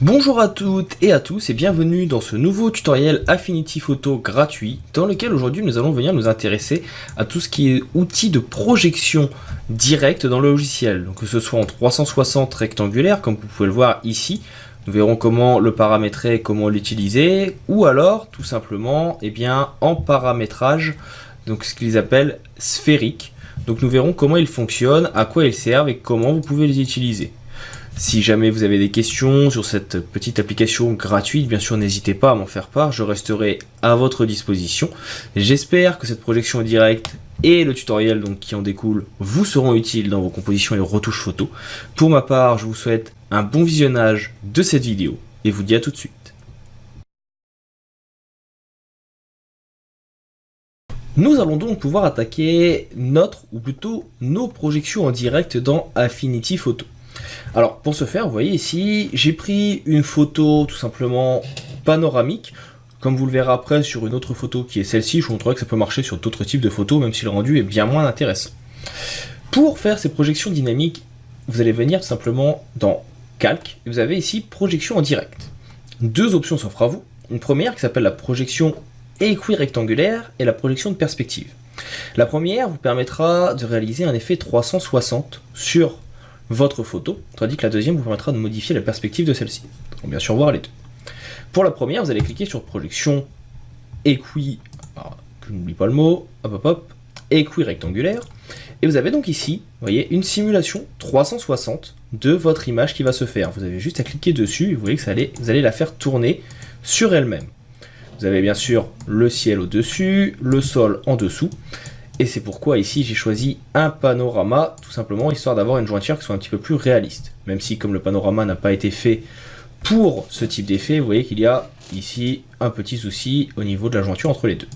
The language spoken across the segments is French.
Bonjour à toutes et à tous et bienvenue dans ce nouveau tutoriel Affinity Photo gratuit dans lequel aujourd'hui nous allons venir nous intéresser à tout ce qui est outils de projection directe dans le logiciel. Donc que ce soit en 360 rectangulaire comme vous pouvez le voir ici, nous verrons comment le paramétrer, comment l'utiliser, ou alors tout simplement en paramétrage, donc ce qu'ils appellent sphérique. Donc nous verrons comment ils fonctionnent, à quoi ils servent et comment vous pouvez les utiliser. Si jamais vous avez des questions sur cette petite application gratuite, bien sûr n'hésitez pas à m'en faire part, je resterai à votre disposition. J'espère que cette projection directe et le tutoriel qui en découle vous seront utiles dans vos compositions et retouches photos. Pour ma part, je vous souhaite un bon visionnage de cette vidéo et vous dis à tout de suite. Nous allons donc pouvoir attaquer nos projections en direct dans Affinity Photo. Alors pour ce faire, vous voyez ici, j'ai pris une photo tout simplement panoramique. Comme vous le verrez après sur une autre photo qui est celle-ci, je vous montrerai que ça peut marcher sur d'autres types de photos, même si le rendu est bien moins intéressant. Pour faire ces projections dynamiques, vous allez venir tout simplement dans Calque, et vous avez ici projection en direct. Deux options s'offrent à vous. Une première qui s'appelle la projection équirectangulaire et la projection de perspective. La première vous permettra de réaliser un effet 360 sur votre photo, tandis que la deuxième vous permettra de modifier la perspective de celle-ci. On va bien sûr voir les deux. Pour la première, vous allez cliquer sur projection que je n'oublie pas le mot, équirectangulaire, et vous avez donc ici, vous voyez, une simulation 360 de votre image qui va se faire. Vous avez juste à cliquer dessus et vous voyez que vous allez la faire tourner sur elle-même. Vous avez bien sûr le ciel au-dessus, le sol en dessous, et c'est pourquoi ici j'ai choisi un panorama, tout simplement histoire d'avoir une jointure qui soit un petit peu plus réaliste. Même si comme le panorama n'a pas été fait pour ce type d'effet, vous voyez qu'il y a ici un petit souci au niveau de la jointure entre les deux.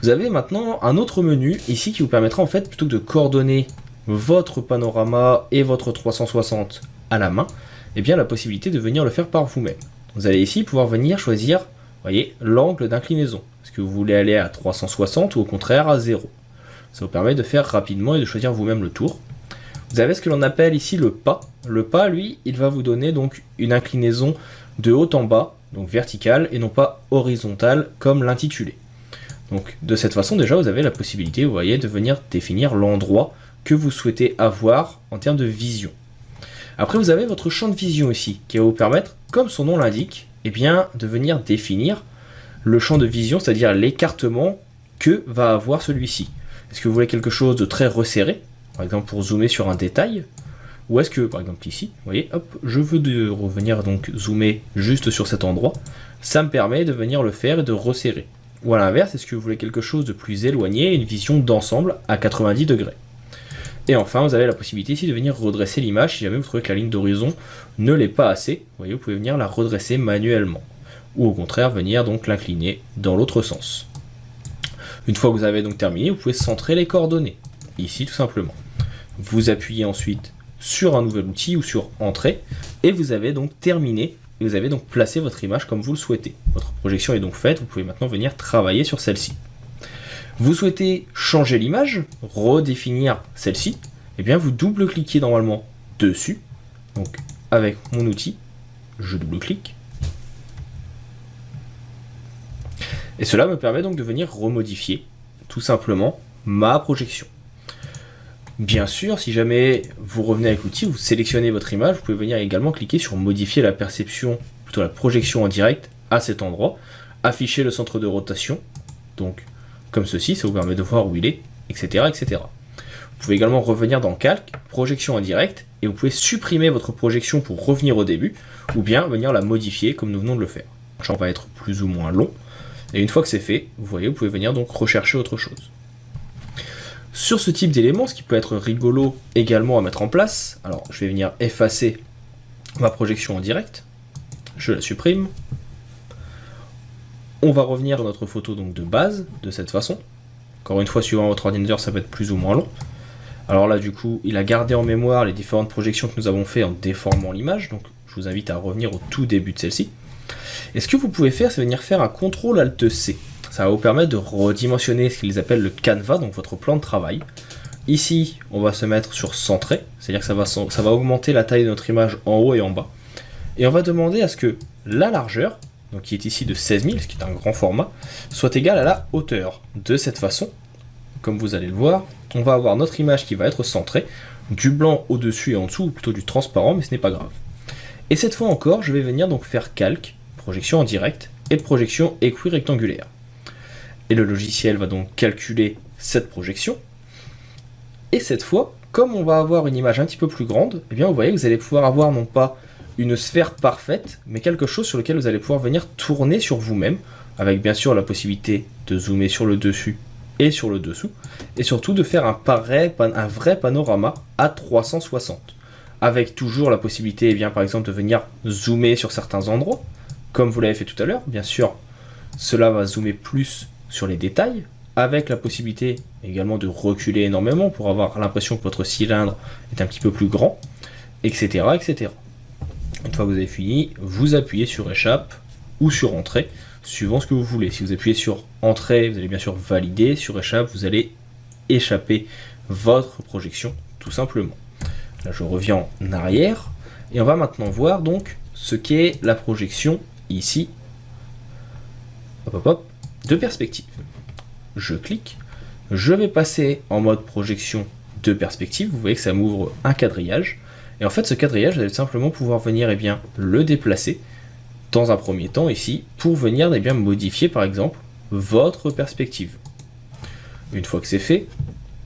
Vous avez maintenant un autre menu ici qui vous permettra en fait, plutôt que de coordonner votre panorama et votre 360 à la main, la possibilité de venir le faire par vous-même. Vous allez ici pouvoir venir choisir, vous voyez, l'angle d'inclinaison. Est-ce que vous voulez aller à 360 ou au contraire à 0? Ça vous permet de faire rapidement et de choisir vous-même le tour. Vous avez ce que l'on appelle ici le pas. Le pas, lui, il va vous donner donc une inclinaison de haut en bas, donc verticale, et non pas horizontale comme l'intitulé. Donc de cette façon, déjà, vous avez la possibilité, vous voyez, de venir définir l'endroit que vous souhaitez avoir en termes de vision. Après, vous avez votre champ de vision ici, qui va vous permettre, comme son nom l'indique, de venir définir le champ de vision, c'est-à-dire l'écartement que va avoir celui-ci. Est-ce que vous voulez quelque chose de très resserré, par exemple pour zoomer sur un détail, ou est-ce que, par exemple ici, vous voyez, hop, je veux revenir donc zoomer juste sur cet endroit, ça me permet de venir le faire et de resserrer. Ou à l'inverse, est-ce que vous voulez quelque chose de plus éloigné, une vision d'ensemble à 90 degrés. Et enfin, vous avez la possibilité ici de venir redresser l'image si jamais vous trouvez que la ligne d'horizon ne l'est pas assez, vous voyez, vous pouvez venir la redresser manuellement, ou au contraire venir donc l'incliner dans l'autre sens. Une fois que vous avez donc terminé, vous pouvez centrer les coordonnées, ici tout simplement. Vous appuyez ensuite sur un nouvel outil ou sur Entrée, et vous avez donc terminé, et vous avez donc placé votre image comme vous le souhaitez. Votre projection est donc faite, vous pouvez maintenant venir travailler sur celle-ci. Vous souhaitez changer l'image, redéfinir celle-ci, vous double-cliquez normalement dessus, donc avec mon outil, je double-clique, et cela me permet donc de venir remodifier tout simplement ma projection. Bien sûr, si jamais vous revenez avec l'outil, vous sélectionnez votre image, vous pouvez venir également cliquer sur modifier la perception, plutôt la projection en direct à cet endroit, afficher le centre de rotation, donc comme ceci, ça vous permet de voir où il est, etc. etc. Vous pouvez également revenir dans Calque, projection en direct, et vous pouvez supprimer votre projection pour revenir au début, ou bien venir la modifier comme nous venons de le faire. Ça va être plus ou moins long. Et une fois que c'est fait, vous voyez, vous pouvez venir donc rechercher autre chose. Sur ce type d'élément, ce qui peut être rigolo également à mettre en place, alors je vais venir effacer ma projection en direct, je la supprime. On va revenir dans notre photo donc de base, de cette façon. Encore une fois, suivant votre ordinateur, ça peut être plus ou moins long. Alors là, du coup, il a gardé en mémoire les différentes projections que nous avons fait en déformant l'image, donc je vous invite à revenir au tout début de celle-ci. Et ce que vous pouvez faire, c'est venir faire un CTRL-ALT-C. Ça va vous permettre de redimensionner ce qu'ils appellent le canevas, donc votre plan de travail. Ici, on va se mettre sur centré, c'est-à-dire que ça va augmenter la taille de notre image en haut et en bas. Et on va demander à ce que la largeur, donc qui est ici de 16 000, ce qui est un grand format, soit égale à la hauteur. De cette façon, comme vous allez le voir, on va avoir notre image qui va être centrée, du blanc au-dessus et en dessous, ou plutôt du transparent, mais ce n'est pas grave. Et cette fois encore, je vais venir donc faire calque, projection en direct, et projection équirectangulaire. Et le logiciel va donc calculer cette projection. Et cette fois, comme on va avoir une image un petit peu plus grande, eh bien vous voyez que vous allez pouvoir avoir non pas une sphère parfaite, mais quelque chose sur lequel vous allez pouvoir venir tourner sur vous-même, avec bien sûr la possibilité de zoomer sur le dessus et sur le dessous, et surtout de faire un vrai panorama à 360, avec toujours la possibilité, eh bien, par exemple, de venir zoomer sur certains endroits, comme vous l'avez fait tout à l'heure. Bien sûr, cela va zoomer plus sur les détails, avec la possibilité également de reculer énormément pour avoir l'impression que votre cylindre est un petit peu plus grand, etc., etc. Une fois que vous avez fini, vous appuyez sur échappe ou sur entrée, suivant ce que vous voulez. Si vous appuyez sur entrée, vous allez bien sûr valider. Sur échappe, vous allez échapper votre projection, tout simplement. Là, je reviens en arrière et on va maintenant voir donc ce qu'est la projection ici, de perspective. Je clique, je vais passer en mode projection de perspective. Vous voyez que ça m'ouvre un quadrillage. Et en fait, ce quadrillage, vous allez simplement pouvoir venir le déplacer dans un premier temps ici pour venir modifier par exemple votre perspective. Une fois que c'est fait,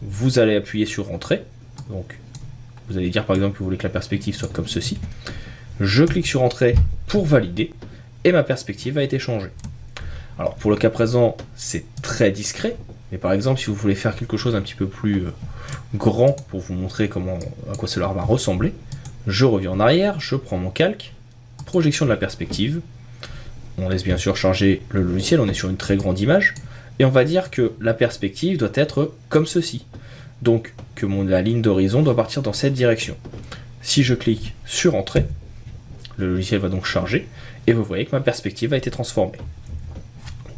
vous allez appuyer sur entrée. Donc, vous allez dire par exemple que vous voulez que la perspective soit comme ceci. Je clique sur entrée pour valider et ma perspective a été changée. Alors pour le cas présent, c'est très discret, mais par exemple si vous voulez faire quelque chose un petit peu plus grand pour vous montrer à quoi cela va ressembler, je reviens en arrière, je prends mon calque, projection de la perspective, on laisse bien sûr charger le logiciel, on est sur une très grande image, et on va dire que la perspective doit être comme ceci, donc que la ligne d'horizon doit partir dans cette direction. Si je clique sur entrée, le logiciel va donc charger, et vous voyez que ma perspective a été transformée.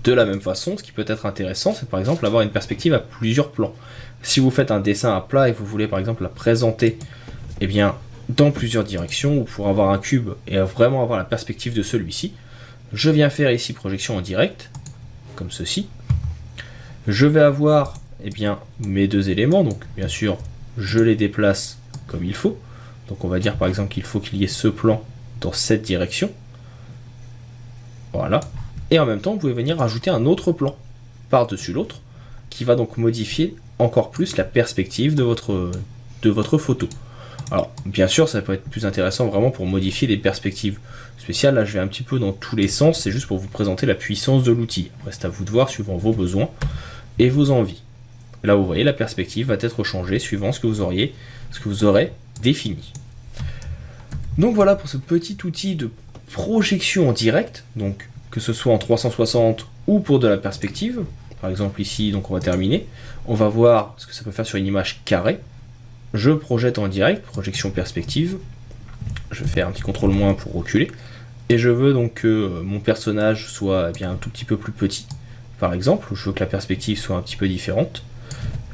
De la même façon, ce qui peut être intéressant, c'est par exemple avoir une perspective à plusieurs plans. Si vous faites un dessin à plat et vous voulez par exemple la présenter dans plusieurs directions, ou pour avoir un cube et vraiment avoir la perspective de celui-ci, je viens faire ici projection en direct, comme ceci. Je vais avoir mes deux éléments, donc bien sûr je les déplace comme il faut. Donc on va dire par exemple qu'il faut qu'il y ait ce plan dans cette direction. Voilà. Et en même temps, vous pouvez venir rajouter un autre plan par-dessus l'autre, qui va donc modifier encore plus la perspective de votre photo. Alors, bien sûr, ça peut être plus intéressant vraiment pour modifier des perspectives spéciales. Là, je vais un petit peu dans tous les sens, c'est juste pour vous présenter la puissance de l'outil. Après, c'est à vous de voir suivant vos besoins et vos envies. Là, vous voyez, la perspective va être changée suivant ce que vous aurez défini. Donc voilà pour ce petit outil de projection en direct, donc que ce soit en 360 ou pour de la perspective. Par exemple ici, donc on va terminer. On va voir ce que ça peut faire sur une image carrée. Je projette en direct, projection perspective. Je fais un petit contrôle moins pour reculer. Et je veux donc que mon personnage soit un tout petit peu plus petit. Par exemple, je veux que la perspective soit un petit peu différente.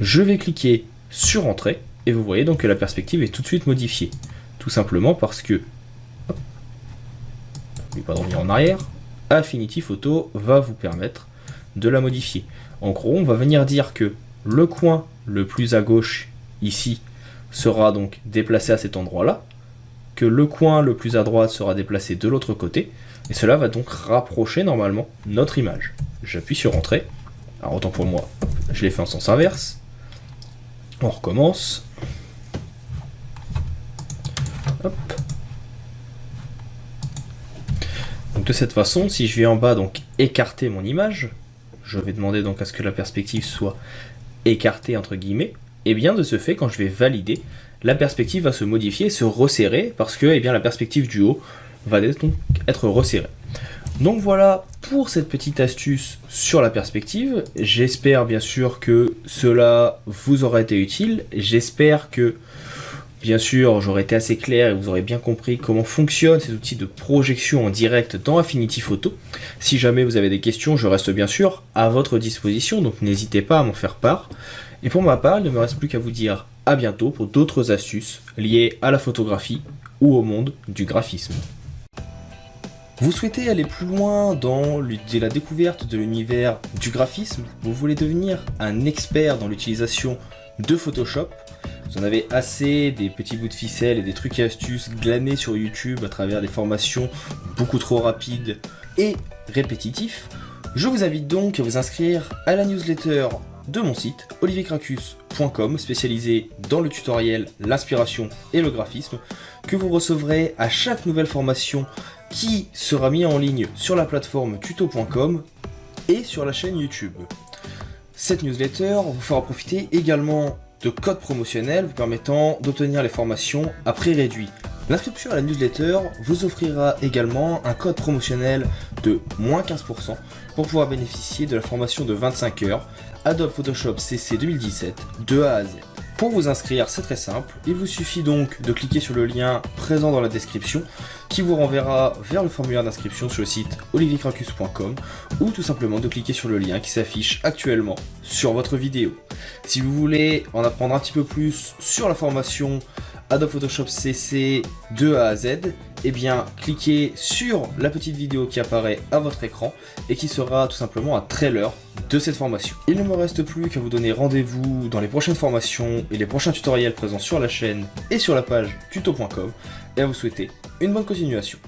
Je vais cliquer sur entrée. Et vous voyez donc que la perspective est tout de suite modifiée. Tout simplement parce que... je ne vais pas revenir en arrière. Affinity Photo va vous permettre de la modifier. En gros, on va venir dire que le coin le plus à gauche, ici, sera donc déplacé à cet endroit-là, que le coin le plus à droite sera déplacé de l'autre côté, et cela va donc rapprocher normalement notre image. J'appuie sur Entrée. Alors autant pour moi, je l'ai fait en sens inverse. On recommence. Hop. Donc de cette façon, si je vais en bas donc écarter mon image, je vais demander donc à ce que la perspective soit écartée entre guillemets, et bien de ce fait, quand je vais valider, la perspective va se modifier, se resserrer, parce que la perspective du haut va donc être resserrée. Donc voilà pour cette petite astuce sur la perspective. J'espère bien sûr que cela vous aura été utile. J'espère que bien sûr j'aurai été assez clair et vous aurez bien compris comment fonctionnent ces outils de projection en direct dans Affinity Photo. Si jamais vous avez des questions, je reste bien sûr à votre disposition, donc n'hésitez pas à m'en faire part. Et pour ma part, il ne me reste plus qu'à vous dire à bientôt pour d'autres astuces liées à la photographie ou au monde du graphisme. Vous souhaitez aller plus loin dans la découverte de l'univers du graphisme, vous voulez devenir un expert dans l'utilisation de Photoshop, vous en avez assez des petits bouts de ficelle et des trucs et astuces glanés sur YouTube à travers des formations beaucoup trop rapides et répétitifs, je vous invite donc à vous inscrire à la newsletter de mon site oliviercracus.com spécialisé dans le tutoriel, l'inspiration et le graphisme que vous recevrez à chaque nouvelle formation qui sera mise en ligne sur la plateforme tuto.com et sur la chaîne YouTube. Cette newsletter vous fera profiter également de codes promotionnels vous permettant d'obtenir les formations à prix réduit. L'inscription à la newsletter vous offrira également un code promotionnel de moins 15% pour pouvoir bénéficier de la formation de 25 heures Adobe Photoshop CC 2017 de A à Z. Pour vous inscrire, c'est très simple, il vous suffit donc de cliquer sur le lien présent dans la description qui vous renverra vers le formulaire d'inscription sur le site oliviercracus.com ou tout simplement de cliquer sur le lien qui s'affiche actuellement sur votre vidéo. Si vous voulez en apprendre un petit peu plus sur la formation Adobe Photoshop CC de A à Z, eh bien cliquez sur la petite vidéo qui apparaît à votre écran et qui sera tout simplement un trailer de cette formation. Il ne me reste plus qu'à vous donner rendez-vous dans les prochaines formations et les prochains tutoriels présents sur la chaîne et sur la page tuto.com et à vous souhaiter une bonne continuation.